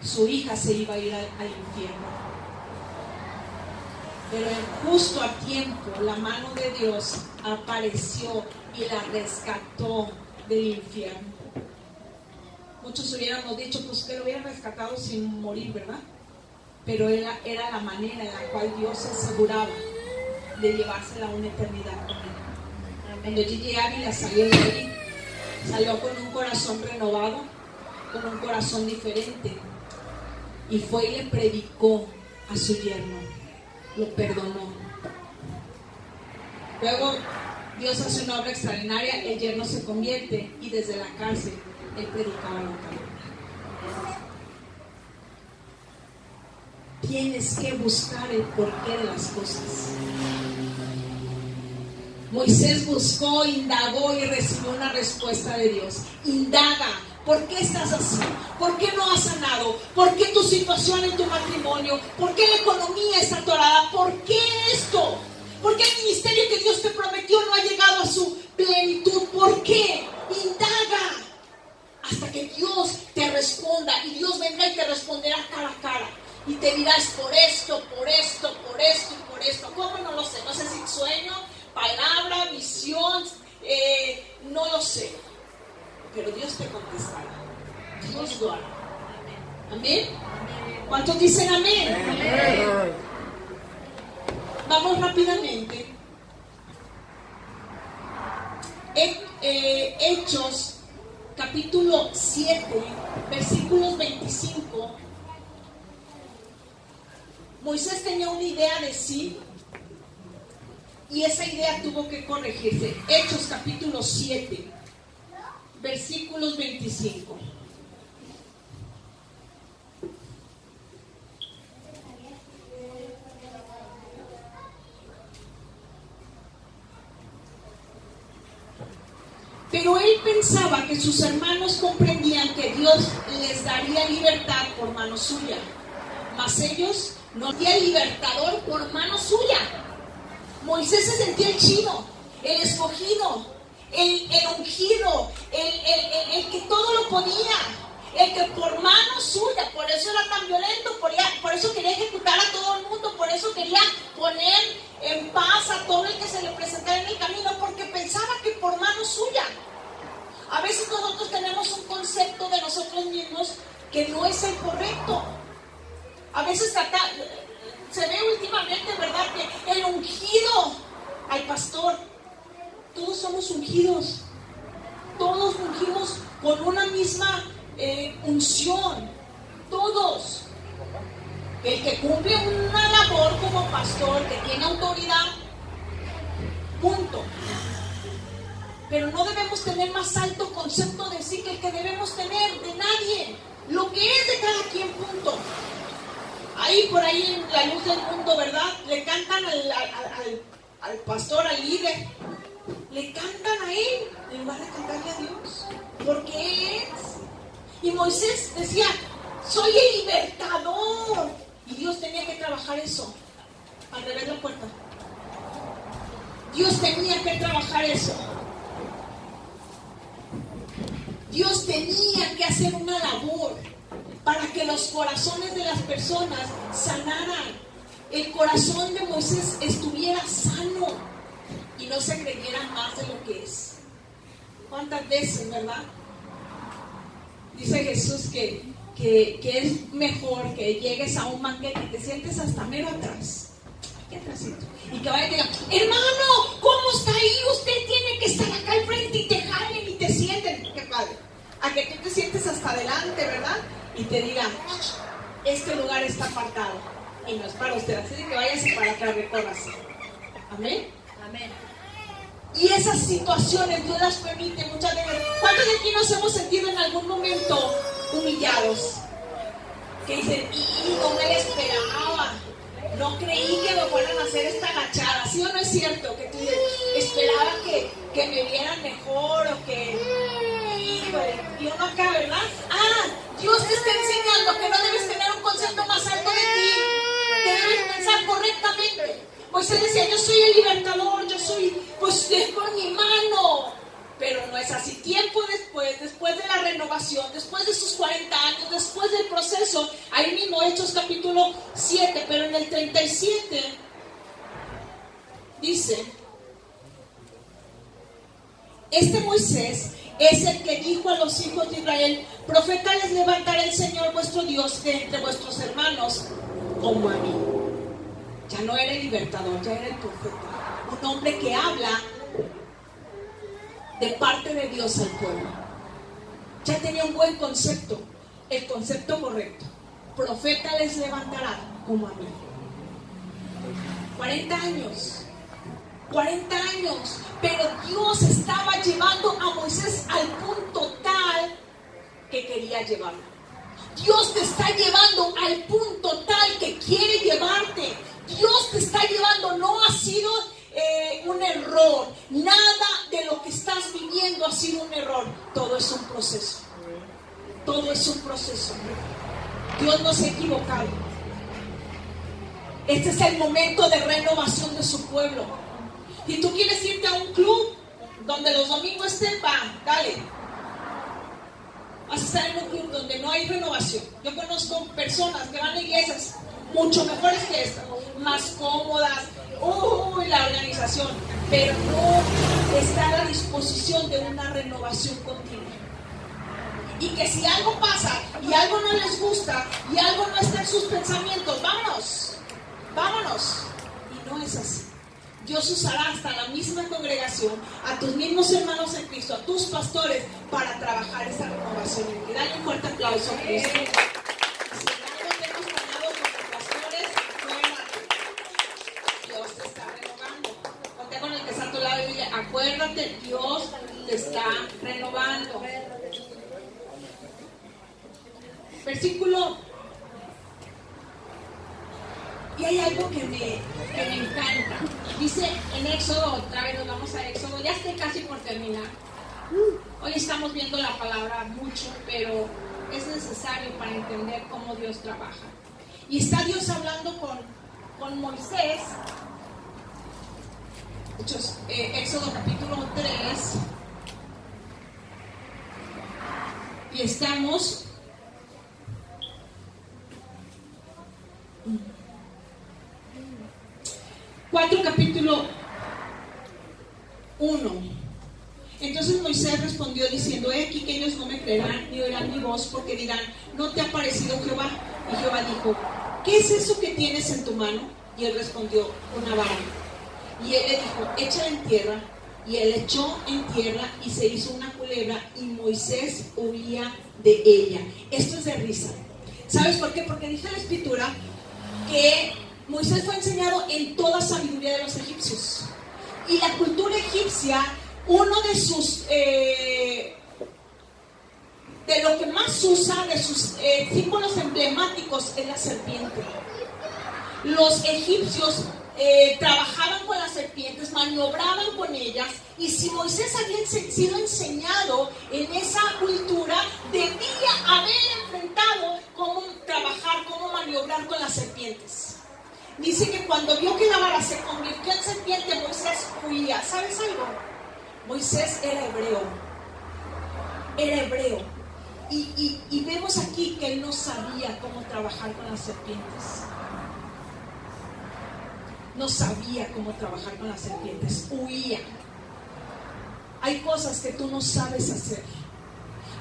su hija se iba a ir al infierno, pero justo a tiempo la mano de Dios apareció y la rescató del infierno. Muchos hubiéramos dicho, pues que lo hubieran rescatado sin morir, ¿verdad? Pero era la manera en la cual Dios se aseguraba de llevársela a una eternidad con él. Cuando Gigi Ávila salió de ahí, salió con un corazón renovado, con un corazón diferente, y fue y le predicó a su yerno, lo perdonó. Luego Dios hace una obra extraordinaria, el yerno se convierte y desde la cárcel él predicaba la palabra. Tienes que buscar el porqué de las cosas. Moisés buscó, indagó y recibió una respuesta de Dios. Indaga, ¿por qué estás así? ¿Por qué no has sanado? ¿Por qué tu situación en tu matrimonio? ¿Por qué la economía está atorada? ¿Por qué esto? ¿Por qué el ministerio que Dios te prometió no ha llegado a su plenitud? ¿Por qué? Indaga hasta que Dios te responda, y Dios vendrá y te responderá cara a cara. Y te dirás por esto, por esto, por esto y por esto. ¿Cómo? No lo sé. No sé si sueño, palabra, visión, no lo sé. Pero Dios te contestará. Dios lo hará. ¿Amén? ¿Cuántos dicen amén? Amén. Vamos rápidamente. Hechos, capítulo 7, versículos 25. Moisés tenía una idea de sí, y esa idea tuvo que corregirse. Hechos capítulo 7, versículos 25. Pero él pensaba que sus hermanos comprendían que Dios les daría libertad por mano suya, mas ellos no había libertador por mano suya. Moisés se sentía el chido, el escogido, el ungido, el que todo lo podía, el que por mano suya, por eso era tan violento, por eso quería ejecutar a todo el mundo, por eso quería poner en paz a todo el que se le presentara en el camino, porque pensaba que por mano suya. A veces nosotros tenemos un concepto de nosotros mismos que no es el correcto. A veces se ve últimamente, ¿verdad?, que el ungido al pastor, todos somos ungidos, todos ungimos con una misma unción, todos. El que cumple una labor como pastor, que tiene autoridad, punto. Pero no debemos tener más alto concepto de sí que el que debemos tener de nadie. Lo que es de cada quien, punto. Ahí por ahí en la luz del mundo, ¿verdad?, le cantan al pastor, al líder, Le cantan a él en lugar de cantarle a Dios, porque él es. Y Moisés decía, soy el libertador. Y Dios tenía que trabajar eso. Al revés la puerta. Dios tenía que trabajar eso. Dios tenía que hacer una labor para que los corazones de las personas sanaran. El corazón de Moisés estuviera sano y no se creyera más de lo que es. ¿Cuántas veces, verdad? Dice Jesús que es mejor que llegues a un banquete y te sientes hasta mero atrás. Aquí atrásito. Y que vaya y diga, hermano, ¿cómo está ahí? Usted tiene que estar acá al frente y te jalen y te sienten. Qué padre. A que tú te sientes hasta adelante, ¿verdad? Y te digan, este lugar está apartado y no es para usted, así que váyase para atrás, recórrase. Amén. Amén. Y esas situaciones Dios las permite muchas veces. ¿Cuántos de aquí nos hemos sentido en algún momento humillados? Que dicen, y no me la esperaba, no creí que me fueran a hacer esta agachada. ¿Sí o no es cierto? Que tú dices, esperaba que me vieran mejor o que... Híjole, y uno acá, ¿verdad? Dios te está enseñando que no debes tener un concepto más alto de ti, que debes pensar correctamente. Moisés decía, yo soy el libertador, yo soy, pues es por mi mano. Pero no es así. Tiempo después de la renovación, después de sus 40 años, después del proceso, ahí mismo Hechos capítulo 7, pero en el 37 dice, este Moisés es el que dijo a los hijos de Israel, profeta les levantará el Señor vuestro Dios de entre vuestros hermanos como a mí. Ya no era el libertador, ya era el profeta, un hombre que habla de parte de Dios al pueblo. Ya tenía un buen concepto, el concepto correcto. Profeta les levantará como a mí. 40 años, pero Dios estaba llevando a Moisés al punto tal que quería llevarlo. Dios te está llevando al punto tal que quiere llevarte. Dios te está llevando, no ha sido un error. Nada de lo que estás viviendo ha sido un error. Todo es un proceso. Todo es un proceso. Dios no se ha equivocado. Este es el momento de renovación de su pueblo. Si tú quieres irte a un club donde los domingos estén, va, dale. Vas a estar en un club donde no hay renovación. Yo conozco personas que van a iglesias mucho mejores que esta, más cómodas, la organización, pero no está a la disposición de una renovación continua. Y que si algo pasa y algo no les gusta y algo no está en sus pensamientos, vámonos. Y no es así. Dios usará hasta la misma congregación, a tus mismos hermanos en Cristo, a tus pastores, para trabajar esta renovación. Y dale un fuerte aplauso a Cristo. Acuérdate, Dios te está renovando. Versículo. Y hay algo que me encanta. Dice en Éxodo, otra vez nos vamos a Éxodo, ya estoy casi por terminar. Hoy estamos viendo la palabra mucho, pero es necesario para entender cómo Dios trabaja. Y está Dios hablando con Moisés. Éxodo capítulo 3, y estamos capítulo 1. Entonces Moisés respondió diciendo, he aquí que ellos no me creerán ni oirán mi voz, porque dirán, ¿no te ha parecido Jehová? Y Jehová dijo, ¿qué es eso que tienes en tu mano? Y él respondió, una vara. Y él le dijo, échala en tierra. Y él echó en tierra y se hizo una culebra, y Moisés huía de ella. Esto es de risa. ¿Sabes por qué? Porque dice la escritura que Moisés fue enseñado en toda sabiduría de los egipcios. Y la cultura egipcia, uno de sus de lo que más usa, de sus símbolos emblemáticos, es la serpiente. Los egipcios trabajaban con las serpientes, maniobraban con ellas, y si Moisés había sido enseñado en esa cultura, debía haber enfrentado cómo trabajar, cómo maniobrar con las serpientes. Dice que cuando vio que la vara se convirtió en serpiente, Moisés huía. ¿Sabes algo? Moisés era hebreo. Era hebreo. Y vemos aquí que él no sabía cómo trabajar con las serpientes. No sabía cómo trabajar con las serpientes. Huía. Hay cosas que tú no sabes hacer.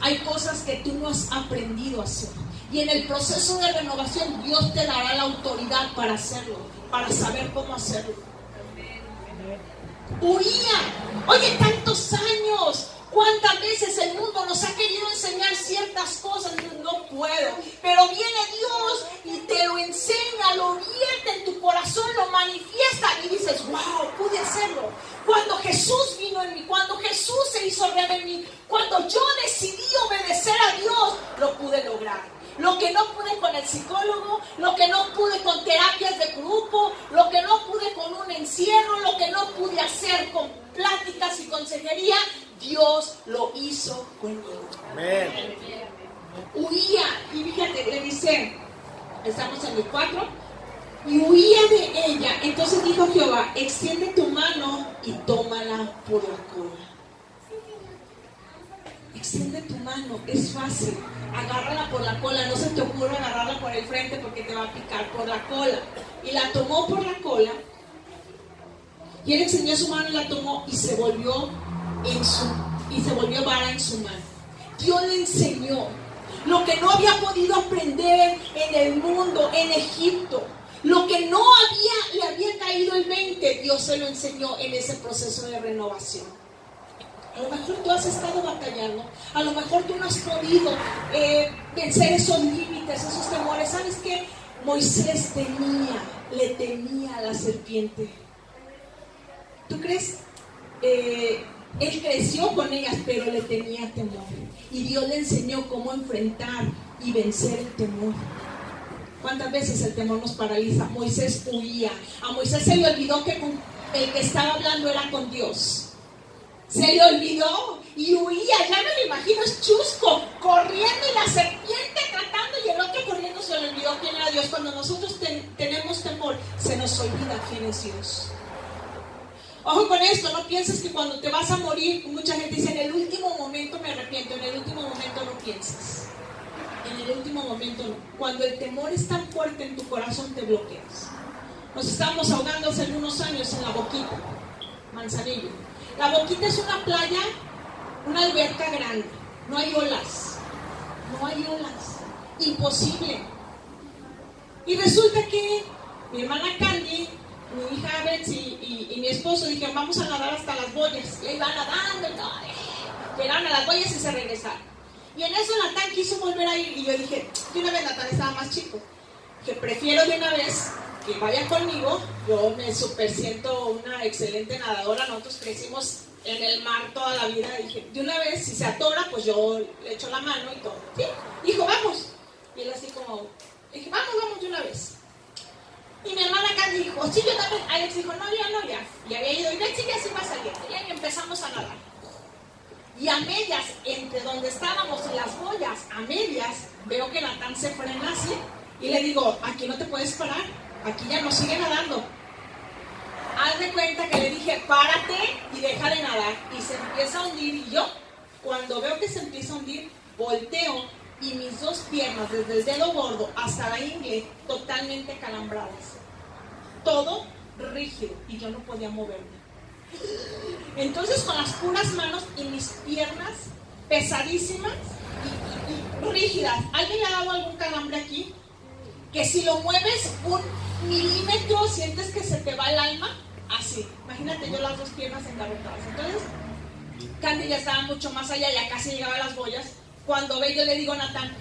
Hay cosas que tú no has aprendido a hacer. Y en el proceso de renovación, Dios te dará la autoridad para hacerlo, para saber cómo hacerlo. Huía. Oye, tantos años. ¿Cuántas veces el mundo nos ha querido enseñar ciertas cosas? No puedo. Pero viene Dios y te lo enseña, lo vierte en tu corazón, lo manifiesta y dices, wow, pude hacerlo. Cuando Jesús vino en mí, cuando Jesús se hizo real en mí, cuando yo decidí obedecer a Dios, lo pude lograr. Lo que no pude con el psicólogo, lo que no pude con terapias de grupo, lo que no pude con un encierro, lo que no pude hacer con pláticas y consejería, Dios lo hizo conmigo. Amén. Huía, y fíjate, le dice, estamos en el 4, y huía de ella. Entonces dijo Jehová, extiende tu mano y tómala por la cola. Extiende tu mano, es fácil. Agárrala por la cola, no se te ocurra agarrarla por el frente porque te va a picar, por la cola. Y la tomó por la cola, y él extendió su mano y la tomó y se volvió vara en su mano. Dios le enseñó lo que no había podido aprender en el mundo, en Egipto. Lo que no le había caído el 20, Dios se lo enseñó en ese proceso de renovación. A lo mejor tú has estado batallando, a lo mejor tú no has podido vencer esos límites, esos temores. ¿Sabes qué? Moisés le temía a la serpiente. ¿Tú crees? Él creció con ellas, pero le tenía temor. Y Dios le enseñó cómo enfrentar y vencer el temor. ¿Cuántas veces el temor nos paraliza? Moisés huía. A Moisés se le olvidó que el que estaba hablando era con Dios. Se le olvidó y huía. Ya me lo imagino, es chusco, corriendo y la serpiente tratando y el otro corriendo. Se le olvidó quién era Dios. Cuando nosotros tenemos temor, se nos olvida quién es Dios. Ojo con esto, no pienses que cuando te vas a morir, mucha gente dice, en el último momento me arrepiento. En el último momento no pienses. En el último momento no. Cuando el temor es tan fuerte en tu corazón, te bloqueas. Nos estábamos ahogando hace algunos años en La Boquita, Manzanillo. La Boquita es una playa, una alberca grande. No hay olas. No hay olas. Imposible. Y resulta que mi hermana Candy, mi hija Betsy y mi esposo dijeron, vamos a nadar hasta las boyas. Y ahí van nadando, llegaron a las boyas y se regresaron. Y en eso Natán quiso volver a ir. Y yo dije, de una vez Natán estaba más chico, que prefiero de una vez que vaya conmigo. Yo me super siento una excelente nadadora. Nosotros crecimos en el mar toda la vida. Dije, de una vez, si se atora, pues yo le echo la mano y todo. Sí, dijo, vamos. Y él así como, dije, vamos de una vez. Y mi hermana Candy dijo, sí, yo también. Alex dijo, no, ya. Y había ido, y Betsy ya se iba saliendo. Y ahí empezamos a nadar. Y a medias, entre donde estábamos y las boyas, a medias, veo que Natán se frena así. Y le digo, aquí no te puedes parar. Aquí ya no sigue nadando. Haz de cuenta que le dije, párate y deja de nadar. Y se empieza a hundir. Y yo, cuando veo que se empieza a hundir, volteo. Y mis dos piernas, desde el dedo gordo hasta la ingle, totalmente calambradas. Todo rígido y yo no podía moverme. Entonces con las puras manos y mis piernas pesadísimas y rígidas. ¿Alguien le ha dado algún calambre aquí? Que si lo mueves un milímetro sientes que se te va el alma. Así, imagínate yo las dos piernas engarrotadas. Entonces Candy ya estaba mucho más allá, ya casi llegaba a las boyas. Cuando ve, yo le digo a Natán,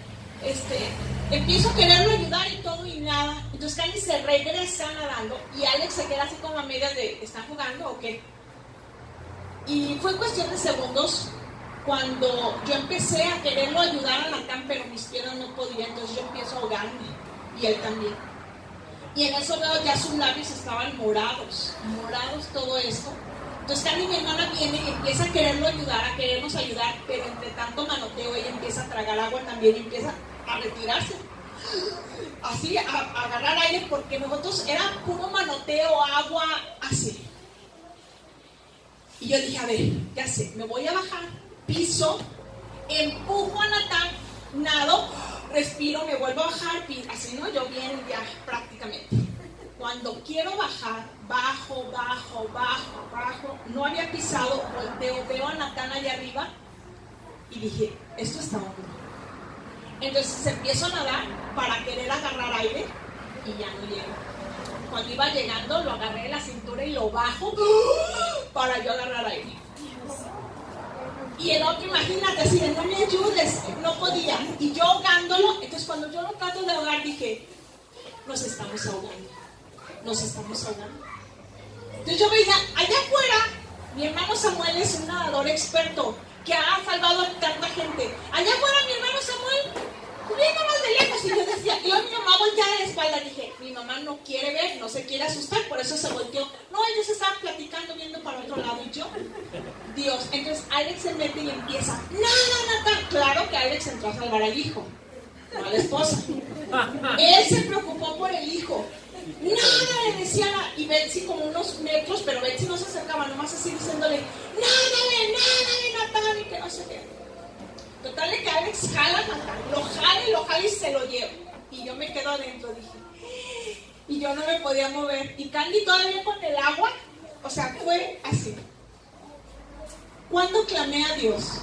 empiezo a quererlo ayudar y todo y nada. Entonces Candy se regresa nadando y Alex se queda así como a medias de, ¿están jugando o qué? Y fue cuestión de segundos cuando yo empecé a quererlo ayudar a Natán, pero mis piernas no podían, entonces yo empiezo a ahogarme y él también. Y en eso veo ya sus labios estaban morados todo esto. Entonces Candy, mi hermana, viene y empieza a quererlo ayudar, a querernos ayudar, pero entre tanto manoteo ella empieza a tragar agua también y empieza a retirarse. Así, a agarrar aire, porque nosotros era puro manoteo, agua, así. Y yo dije, a ver, ya sé, me voy a bajar, piso, empujo a Natán, nado, respiro, me vuelvo a bajar, así, ¿no? Yo bien ya prácticamente. Cuando quiero bajar, bajo, no había pisado, volteo, veo a Natán allá arriba y dije, esto está hondo. Entonces empiezo a nadar para querer agarrar aire y ya no llego. Cuando iba llegando, lo agarré de la cintura y lo bajo para yo agarrar aire. Y el otro, imagínate, así de no me ayudes, no podía. Y yo ahogándolo, entonces cuando yo lo trato de ahogar dije, nos estamos ahogando. Entonces yo veía, allá afuera, mi hermano Samuel es un nadador experto que ha salvado a tanta gente. Allá afuera mi hermano Samuel, viendo más de lejos, y yo decía, yo mi mamá volteaba de la espalda, dije, mi mamá no quiere ver, no se quiere asustar, por eso se volteó. No, ellos estaban platicando, viendo para otro lado, y yo, Dios. Entonces Alex se mete y empieza, nada. Claro que Alex entró a salvar al hijo, no a la esposa. Él se preocupó por el hijo. Nada, le decía, y Betsy como unos metros, pero Betsy no se acercaba, nomás así diciéndole, nada, Natán, y que no sé qué. Total de que Alex jala a Natán, lo jala y se lo lleva. Y yo me quedo adentro, dije. Y yo no me podía mover. Y Candy todavía con el agua, o sea, fue así. ¿Cuándo clamé a Dios?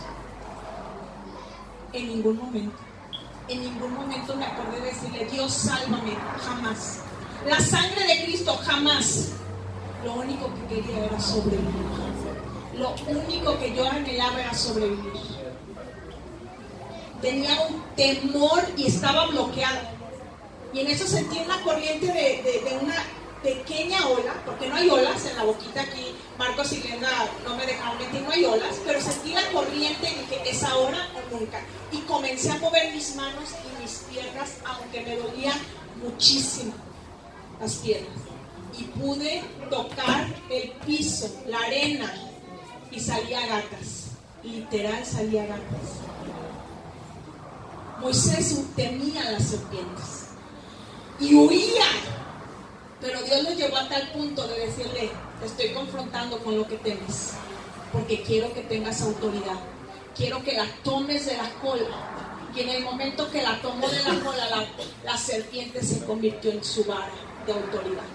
En ningún momento me acordé de decirle, Dios, sálvame, jamás. La sangre de Cristo, jamás. Lo único que quería era sobrevivir. Lo único que yo anhelaba era sobrevivir. Tenía un temor y estaba bloqueada. Y en eso sentí una corriente de una pequeña ola, porque no hay olas en la boquita aquí. Marcos y Glenda no me dejaron mentir, no hay olas, pero sentí la corriente y dije, es ahora o nunca. Y comencé a mover mis manos y mis piernas, aunque me dolían muchísimo las piernas. Y pude tocar el piso, la arena, y salía gatas. Literal salía gatas. Moisés temía las serpientes y huía, pero Dios lo llevó a tal punto de decirle, te estoy confrontando con lo que temes, porque quiero que tengas autoridad, quiero que la tomes de la cola. Y en el momento que la tomó de la cola, la serpiente se convirtió en su vara de autoridad.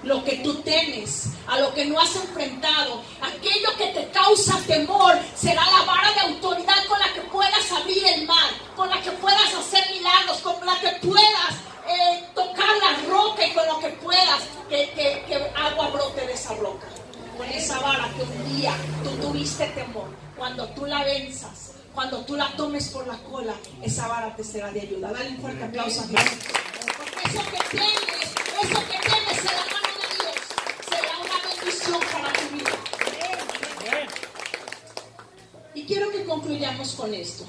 Lo que tú temes, a lo que no has enfrentado, aquello que te causa temor, será la vara de autoridad con la que puedas abrir el mar, con la que puedas hacer milagros, con la que puedas tocar la roca, y con lo que puedas que agua brote de esa roca. Con esa vara que un día tú tuviste temor, cuando tú la venzas, cuando tú la tomes por la cola, esa vara te será de ayuda. Dale un fuerte aplauso a Jesús. Porque eso que temes será mano de Dios, será una bendición para tu vida. Y quiero que concluyamos con esto.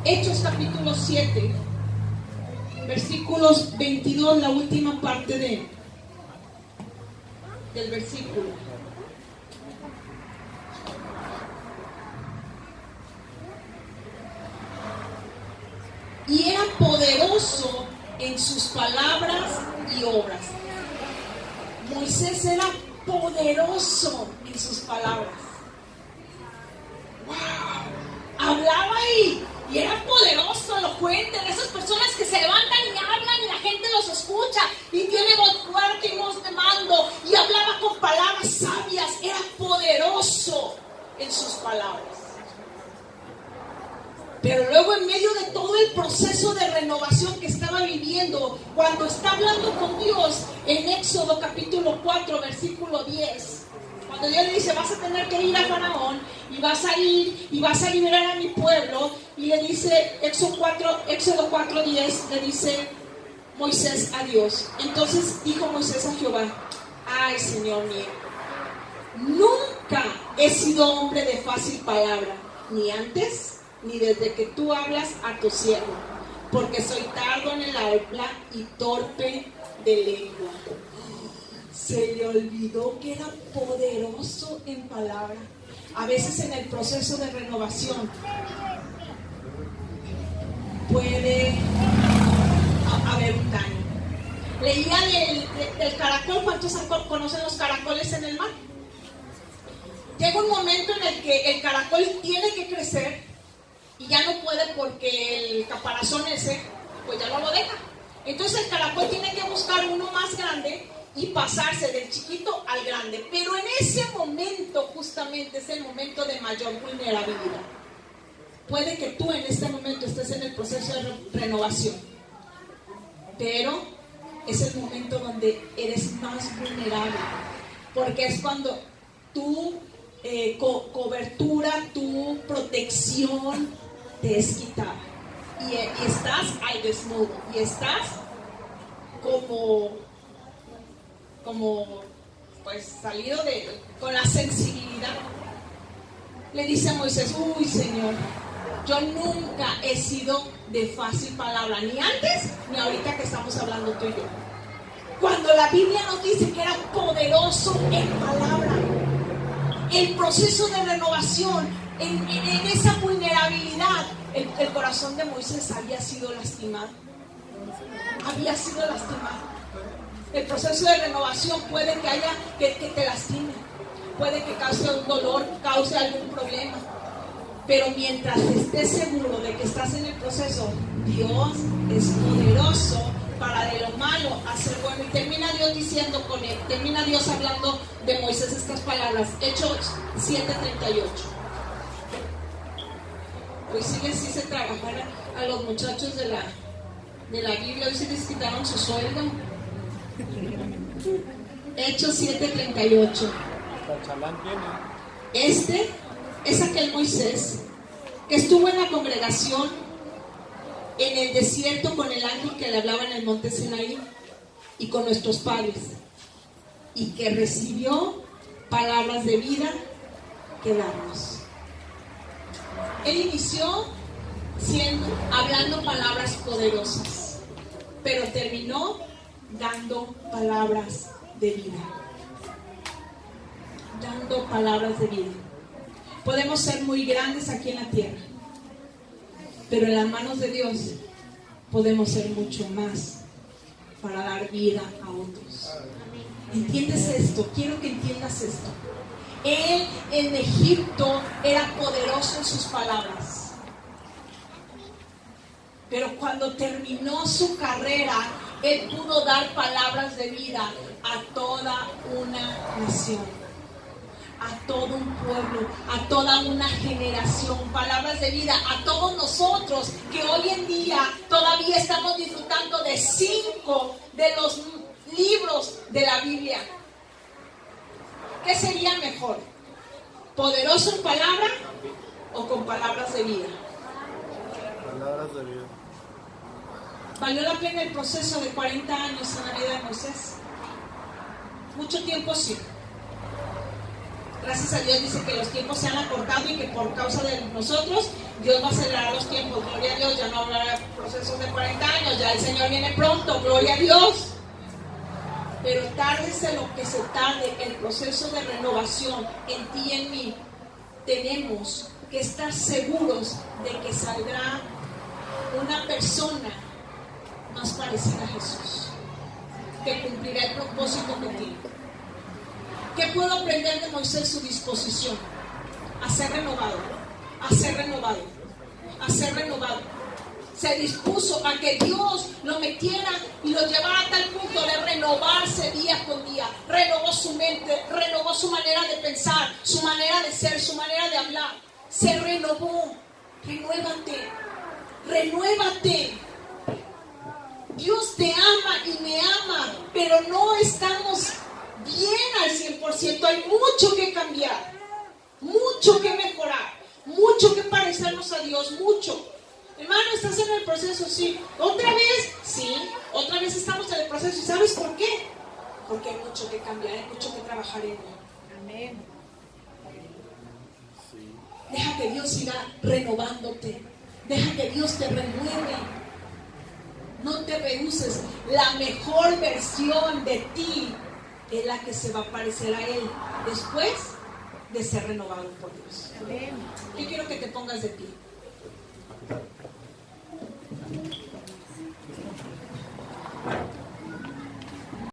Hechos capítulo 7, versículos 22, la última parte del versículo. Y era poderoso en sus palabras y obras. Moisés era poderoso en sus palabras. ¡Wow! Hablaba y era poderoso, elocuente, de esas personas que se levantan y hablan y la gente los escucha y tiene voz fuerte y voz de mando y hablaba con palabras sabias. Era poderoso en sus palabras. Pero luego, en medio de todo el proceso de renovación que estaba viviendo, cuando está hablando con Dios en Éxodo capítulo 4 versículo 10, cuando Dios le dice, vas a tener que ir a Faraón y vas a ir y vas a liberar a mi pueblo, y le dice Éxodo 4:10, le dice Moisés a Dios. Entonces dijo Moisés a Jehová, ay Señor mío, nunca he sido hombre de fácil palabra, ni antes ni desde que tú hablas a tu siervo, porque soy tardo en el habla y torpe de lengua. Se le olvidó que era poderoso en palabra. A veces en el proceso de renovación puede haber un daño. Leía del caracol. ¿Cuántos conocen los caracoles en el mar? Llega un momento en el que el caracol tiene que crecer y ya no puede porque el caparazón ese pues ya no lo deja. Entonces el caracol tiene que buscar uno más grande y pasarse del chiquito al grande. Pero en ese momento justamente es el momento de mayor vulnerabilidad. Puede que tú en este momento estés en el proceso de renovación, pero es el momento donde eres más vulnerable, porque es cuando tu cobertura, tu protección te es quitada y estás al desnudo y estás como pues salido con la sensibilidad. Le dice a Moisés: uy, Señor, yo nunca he sido de fácil palabra, ni antes ni ahorita que estamos hablando tú y yo. Cuando la Biblia nos dice que era poderoso en palabra, el proceso de renovación, en esa vulnerabilidad, el corazón de Moisés había sido lastimado. Había sido lastimado. El proceso de renovación puede que haya que te lastime, puede que cause un dolor, cause algún problema. Pero mientras estés seguro de que estás en el proceso, Dios es poderoso para de lo malo hacer bueno. Y termina Dios diciendo con él, termina Dios hablando de Moisés estas palabras, Hechos 7:38. Hoy sí se trabajan a los muchachos de la Biblia, hoy sí les quitaron su sueldo. Hechos 7:38. Este es aquel Moisés que estuvo en la congregación en el desierto con el ángel que le hablaba en el monte Sinaí y con nuestros padres, y que recibió palabras de vida que darnos. Él inició hablando palabras poderosas, pero terminó dando palabras de vida. Dando palabras de vida. Podemos ser muy grandes aquí en la tierra, pero en las manos de Dios podemos ser mucho más para dar vida a otros. ¿Entiendes esto? Quiero que entiendas esto. Él en Egipto era poderoso en sus palabras, pero cuando terminó su carrera, él pudo dar palabras de vida a toda una nación, a todo un pueblo, a toda una generación, palabras de vida a todos nosotros que hoy en día todavía estamos disfrutando de 5 de los libros de la Biblia. ¿Qué sería mejor? ¿Poderoso en palabra o con palabras de vida? Palabras de vida. ¿Valió la pena el proceso de 40 años en la vida de Moisés? Mucho tiempo sí. Gracias a Dios dice que los tiempos se han acortado y que por causa de nosotros Dios va a acelerar los tiempos. Gloria a Dios, ya no habrá procesos de 40 años, ya el Señor viene pronto, gloria a Dios. Pero tárdese lo que se tarde, el proceso de renovación en ti y en mí, tenemos que estar seguros de que saldrá una persona más parecida a Jesús, que cumplirá el propósito que tiene. ¿Qué puedo aprender de Moisés? Su disposición a ser renovado, a ser renovado, a ser renovado. Se dispuso a que Dios lo metiera y lo llevara a tal punto de renovarse día con día. Renovó su mente, renovó su manera de pensar, su manera de ser, su manera de hablar. Se renovó. Renuévate, renuévate. Dios te ama y me ama, pero no estamos bien al 100%. Hay mucho que cambiar, mucho que mejorar, mucho que parecernos a Dios, mucho. Hermano, ¿estás en el proceso? Sí. ¿Otra vez? Sí. Otra vez estamos en el proceso. ¿Y sabes por qué? Porque hay mucho que cambiar, hay mucho que trabajar en él. Amén. Deja que Dios siga renovándote. Deja que Dios te renueve. No te rehuses. La mejor versión de ti es la que se va a parecer a Él después de ser renovado por Dios. Yo quiero que te pongas de pie.